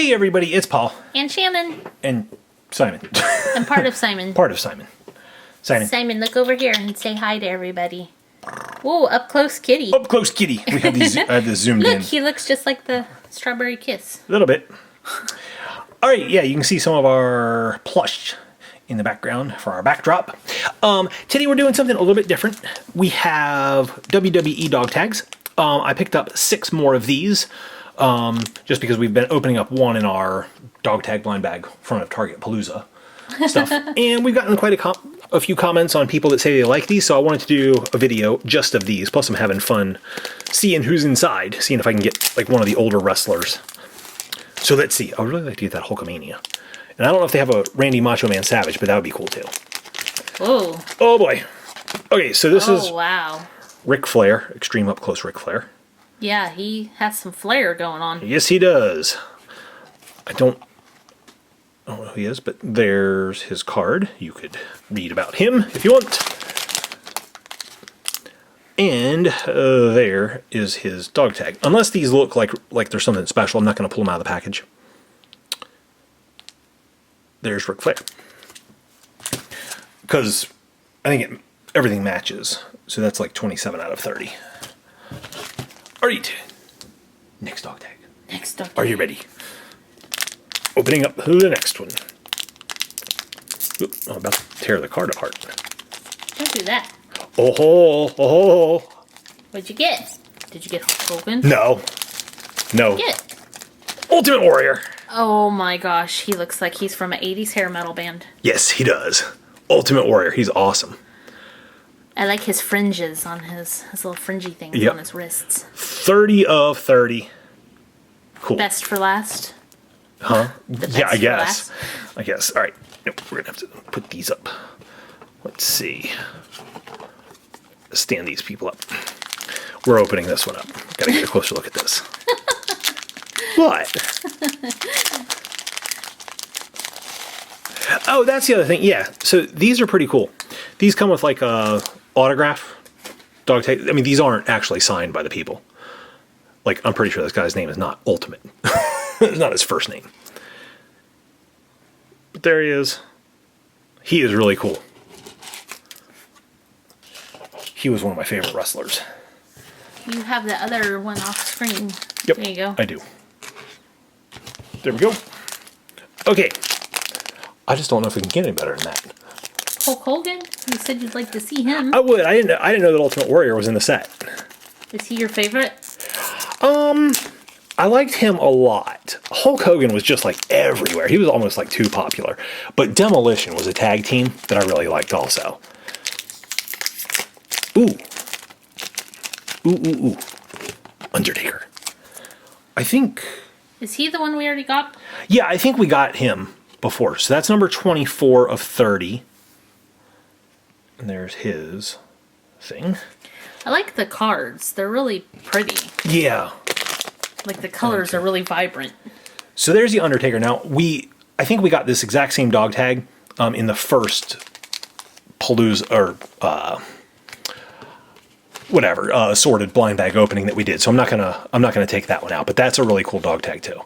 Hey everybody, it's Paul. And Shannon. And Simon. I'm part of Simon. Part of Simon. Simon, look over here and say hi to everybody. Whoa, up close kitty. Up close kitty. We have these zoomed in. Look, he looks just like the strawberry kiss. A little bit. Alright, yeah, you can see some of our plush in the background for our backdrop. Today we're doing something a little bit different. We have WWE dog tags. I picked up 6 more of these. Just because we've been opening up one in our dog tag blind bag front of Target Palooza stuff. And we've gotten quite a few comments on people that say they like these, so I wanted to do a video just of these. Plus I'm having fun seeing who's inside, seeing if I can get like one of the older wrestlers. So let's see. I would really like to get that Hulkamania. And I don't know if they have a Randy Macho Man Savage, but that would be cool too. Whoa. Oh boy. Okay, so this is wow. Ric Flair, extreme up close Ric Flair. Yeah, he has some flair going on. Yes, he does. I don't know who he is, but there's his card. You could read about him if you want. And there is his dog tag. Unless these look like there's something special, I'm not going to pull them out of the package. There's Ric Flair. Because I think everything matches. So that's like 27 out of 30. Alright. Next dog tag. Next dog tag. Are you ready? Opening up the next one. Oop, I'm about to tear the card apart. Don't do that. Oh ho, oh ho. What'd you get? Did you get Hulk Hogan? No. No. Get. Ultimate Warrior. Oh my gosh, he looks like he's from an 80s hair metal band. Yes, he does. Ultimate Warrior. He's awesome. I like his fringes on his little fringy things on his wrists. 30 of 30. Cool. Best for last? Huh? Yeah, I guess. Last? I guess. All right. Nope, we're going to have to put these up. Let's see. Stand these people up. We're opening this one up. Got to get a closer look at this. What? Oh, that's the other thing. Yeah. So these are pretty cool. These come with like a autograph dog tag. I mean, these aren't actually signed by the people. Like, I'm pretty sure this guy's name is not Ultimate. It's not his first name. But there he is. He is really cool. He was one of my favorite wrestlers. You have the other one off screen. Yep. There you go. I do. There we go. Okay. I just don't know if we can get any better than that. Hulk Hogan? You said you'd like to see him. I would. I didn't know that Ultimate Warrior was in the set. Is he your favorite? I liked him a lot. Hulk Hogan was just like everywhere. He was almost like too popular. But Demolition was a tag team that I really liked also. Ooh. Ooh. Undertaker. I think... Is he the one we already got? Yeah, I think we got him before. So that's number 24 of 30. And there's his thing. I like the cards. They're really pretty. Yeah. Like the colors are really vibrant. So there's the Undertaker. Now, I think we got this exact same dog tag in the first Palooza, or sorted blind bag opening that we did. So I'm not gonna take that one out, but that's a really cool dog tag too.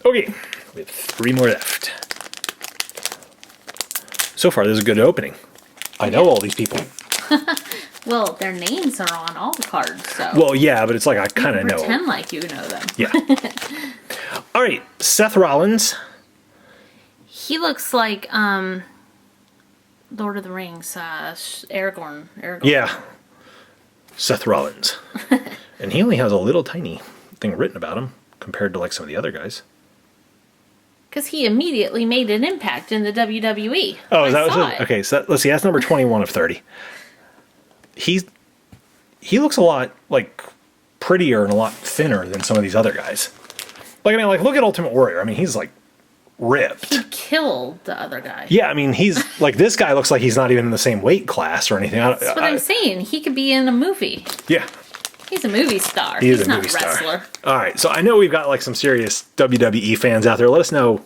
Okay, we have 3 more left. So far, this is a good opening. I know all these people. Well, their names are on all the cards, so... Well, yeah, but it's like I kind of know. Pretend like you know them. Yeah. All right, Seth Rollins. He looks like, Lord of the Rings, Aragorn. Yeah. Seth Rollins. And he only has a little tiny thing written about him compared to like some of the other guys. Because he immediately made an impact in the WWE. Oh, is that what it? Okay, so let's see. That's number 21 of 30. He looks a lot like prettier and a lot thinner than some of these other guys. Like, I mean, like, look at Ultimate Warrior. I mean, he's like ripped. He killed the other guy. Yeah, I mean, he's like, this guy looks like he's not even in the same weight class or anything. That's what I'm saying. He could be in a movie. Yeah. He's a movie star. He's a not movie a wrestler. Star. All right, so I know we've got like some serious WWE fans out there. Let us know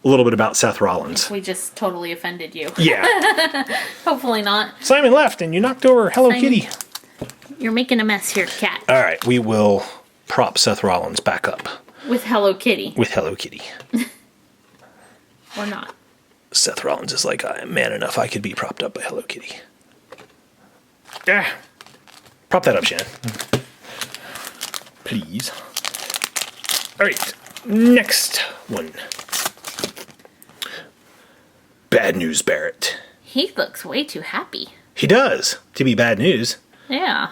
a little bit about Seth Rollins. We just totally offended you. Yeah. Hopefully not. Simon left and you knocked over Hello Kitty. You're making a mess here, cat. All right, we will prop Seth Rollins back up. With Hello Kitty. with Hello Kitty. Or not. Seth Rollins is like, I am man enough. I could be propped up by Hello Kitty. Ah, prop that up, Shannon. Please. All right, next one. Bad news, Barrett. He looks way too happy. He does, to be bad news. Yeah.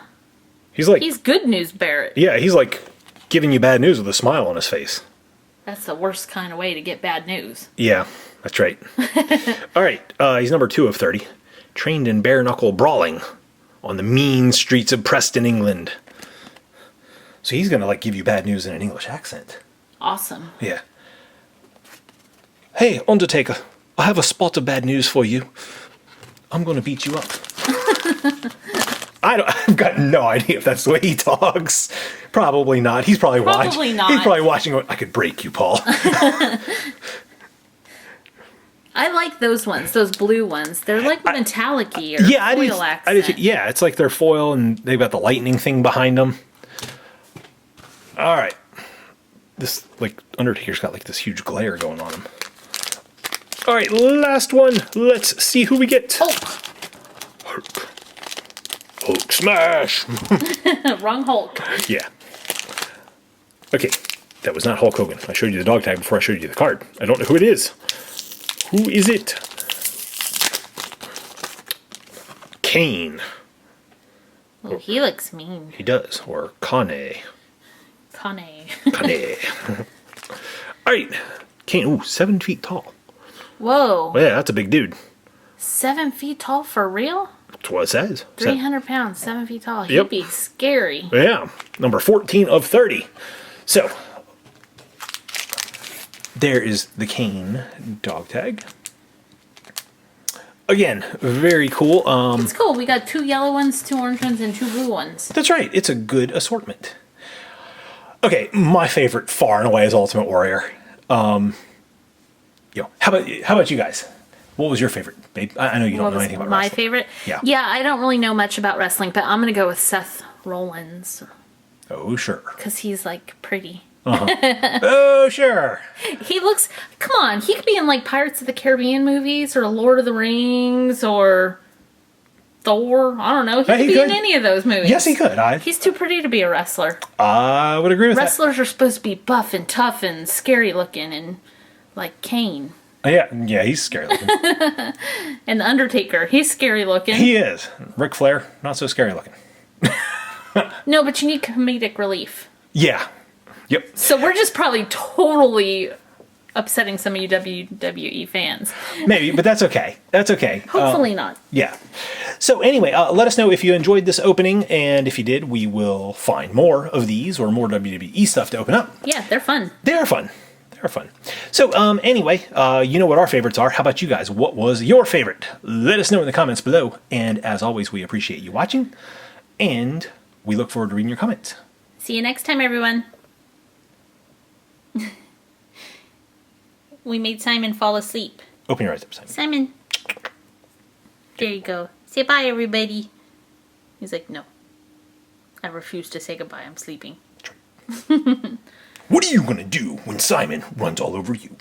He's like, He's good news, Barrett. yeah, he's like giving you bad news with a smile on his face. That's the worst kind of way to get bad news. Yeah, that's right. All right, he's number 2 of 30. Trained in bare knuckle brawling on the mean streets of Preston, England. So he's gonna like give you bad news in an English accent. Awesome. Yeah. Hey, Undertaker, I have a spot of bad news for you. I'm gonna beat you up. I've got no idea if that's the way he talks. Probably not. He's probably watching. Probably not. He's probably watching. I could break you, Paul. I like those ones, those blue ones. They're like metallic-y or Yeah, foil accent. yeah, it's like they're foil and they've got the lightning thing behind them. All right. This, like, Undertaker's got like this huge glare going on him. All right, last one. Let's see who we get. Hulk. Hulk smash. Wrong Hulk. Yeah. Okay, that was not Hulk Hogan. I showed you the dog tag before I showed you the card. I don't know who it is. Who is it? Kane. Oh, he looks mean. He does. Or Kane. Kane. Kane. All right. Kane. Ooh, 7 feet tall. Whoa. Yeah, that's a big dude. 7 feet tall for real? That's what it says. 300 pounds, 7 feet tall. He'd Yep. be scary. Yeah. Number 14 of 30. So, there is the Kane dog tag. Again, very cool. It's cool. We got 2 yellow ones, 2 orange ones, and 2 blue ones. That's right. It's a good assortment. Okay, my favorite far and away is Ultimate Warrior. How about you guys? What was your favorite, babe? I know you don't What know was anything about my wrestling. favorite? Yeah. Yeah, I don't really know much about wrestling, but I'm going to go with Seth Rollins Oh, sure. because he's like pretty. Oh, sure. He looks, come on, he could be in like Pirates of the Caribbean movies or Lord of the Rings or Thor. I don't know. He could he be could. in any of those movies. Yes, he could. He's too pretty to be a wrestler. I would agree with Wrestlers are supposed to be buff and tough and scary looking and like Kane. that. Yeah, he's scary looking. And the Undertaker, he's scary looking. He is. Ric Flair, not so scary looking. No, but you need comedic relief. Yeah. Yep. So we're just probably totally upsetting some of you WWE fans. Maybe, but that's okay. That's okay. Hopefully not. Yeah. So anyway, let us know if you enjoyed this opening, and if you did, we will find more of these or more WWE stuff to open up. Yeah, they're fun. They are fun. They are fun. So anyway, you know what our favorites are. How about you guys? What was your favorite? Let us know in the comments below. And as always, we appreciate you watching, and we look forward to reading your comments. See you next time, everyone. We made Simon fall asleep. Open your eyes up, Simon. Simon. There you go. Say bye, everybody. He's like, no. I refuse to say goodbye. I'm sleeping. What are you going to do when Simon runs all over you?